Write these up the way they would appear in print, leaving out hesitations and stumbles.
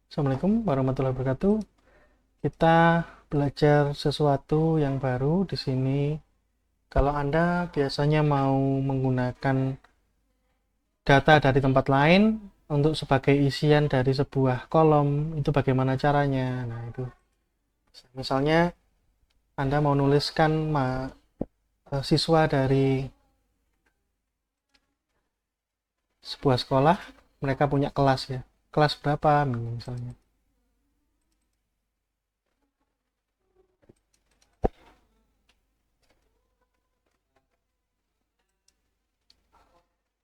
Assalamualaikum warahmatullahi wabarakatuh. Kita belajar sesuatu yang baru di sini. Kalau Anda biasanya mau menggunakan data dari tempat lain untuk sebagai isian dari sebuah kolom, itu bagaimana caranya? Nah, itu. Misalnya Anda mau nuliskan siswa dari sebuah sekolah, mereka punya kelas ya. Kelas berapa misalnya.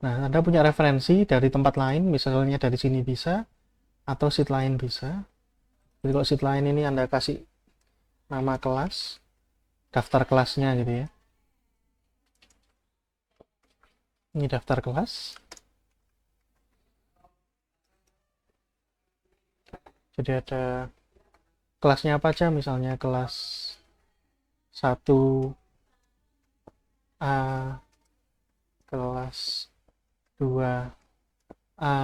Nah, Anda punya referensi dari tempat lain, misalnya dari sini bisa, atau sheet lain bisa. Jadi kalau sheet lain ini Anda kasih nama kelas, daftar kelasnya gitu ya. Ini daftar kelas. Jadi ada kelasnya apa aja, misalnya kelas 1A, kelas 2A,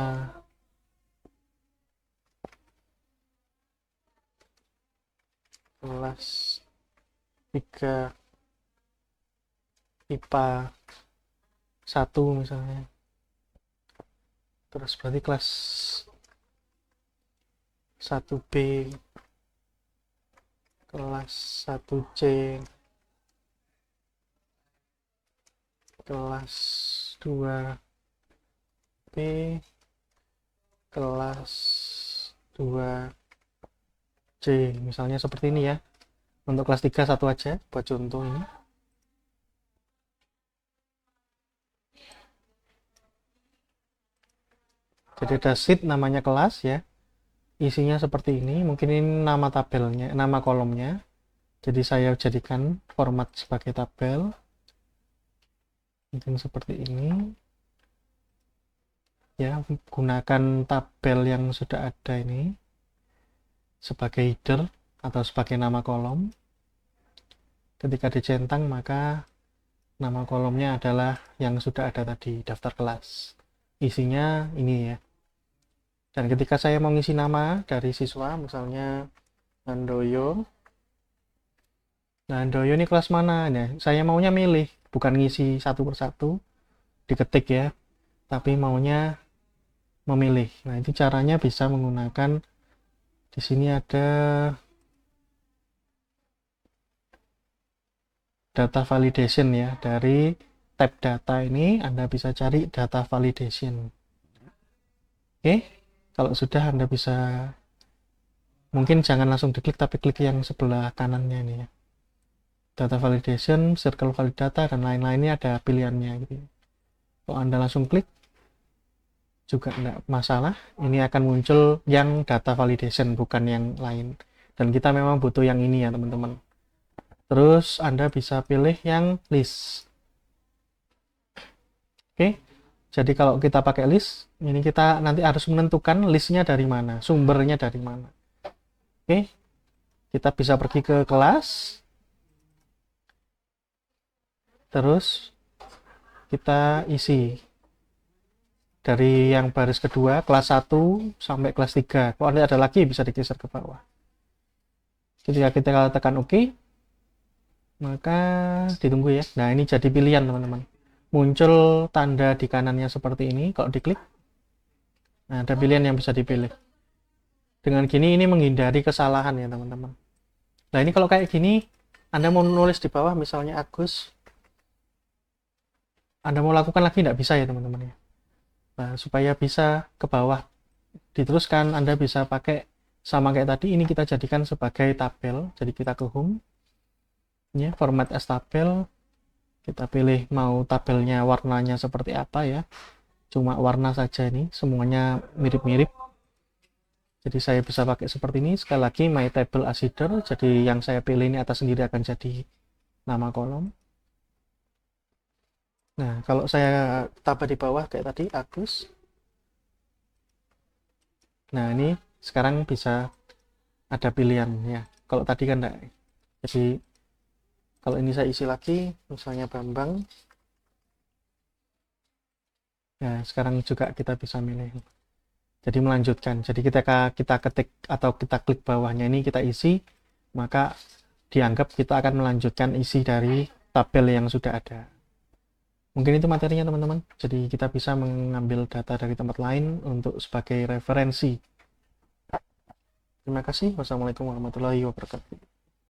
kelas 3 IPA 1 misalnya. Terus berarti kelas 1B, kelas 1C, kelas 2B, kelas 2C, misalnya seperti ini ya. Untuk kelas 3 satu aja buat contoh ini. Jadi ada sheet namanya kelas ya. Isinya seperti ini. Mungkin ini nama tabelnya, nama kolomnya. Jadi saya jadikan format sebagai tabel. Mungkin seperti ini. Ya, gunakan tabel yang sudah ada ini sebagai header atau sebagai nama kolom. Ketika dicentang maka nama kolomnya adalah yang sudah ada tadi, daftar kelas. Isinya ini ya. Dan ketika saya mau ngisi nama dari siswa, misalnya Handoyo. Nah, Handoyo ini kelas mana? Nah, saya maunya milih, bukan ngisi satu persatu, diketik ya, tapi maunya memilih. Nah, itu caranya bisa menggunakan, di sini ada data validation ya. Dari tab data ini Anda bisa cari data validation. Oke, kalau sudah Anda bisa, mungkin jangan langsung diklik, tapi klik yang sebelah kanannya ini ya. Data validation, circle valid data, dan lain-lainnya ada pilihannya gitu. Kalau Anda langsung klik juga enggak masalah, ini akan muncul yang data validation, bukan yang lain. Dan kita memang butuh yang ini ya teman-teman. Terus Anda bisa pilih yang list. Oke, jadi kalau kita pakai list, ini kita nanti harus menentukan listnya dari mana, sumbernya dari mana. Oke, kita bisa pergi ke kelas, terus kita isi dari yang baris kedua, kelas 1 sampai kelas 3. Kalau ada lagi bisa digeser ke bawah. Ketika kita tekan OK, maka ditunggu ya. Nah, ini jadi pilihan teman-teman. Muncul tanda di kanannya seperti ini. Kalau diklik, nah ada pilihan yang bisa dipilih. Dengan gini ini menghindari kesalahan ya teman-teman. Nah, ini kalau kayak gini, Anda mau nulis di bawah misalnya Agus, Anda mau lakukan lagi nggak bisa ya teman-teman ya. Nah, supaya bisa ke bawah diteruskan, Anda bisa pakai sama kayak tadi. Ini kita jadikan sebagai tabel. Jadi kita ke home ya, format as tabel. Kita pilih mau tabelnya warnanya seperti apa ya. Cuma warna saja ini, semuanya mirip-mirip. Jadi saya bisa pakai seperti ini. Sekali lagi my table as header. Jadi yang saya pilih ini atas sendiri akan jadi nama kolom. Nah, kalau saya tambah di bawah kayak tadi Agus. Nah, ini sekarang bisa ada pilihan ya. Kalau tadi kan enggak. Jadi kalau ini saya isi lagi, misalnya Bambang. Nah, sekarang juga kita bisa milih. Jadi melanjutkan. Jadi kita ketik atau kita klik bawahnya ini kita isi, maka dianggap kita akan melanjutkan isi dari tabel yang sudah ada. Mungkin itu materinya teman-teman. Jadi kita bisa mengambil data dari tempat lain untuk sebagai referensi. Terima kasih. Wassalamualaikum warahmatullahi wabarakatuh.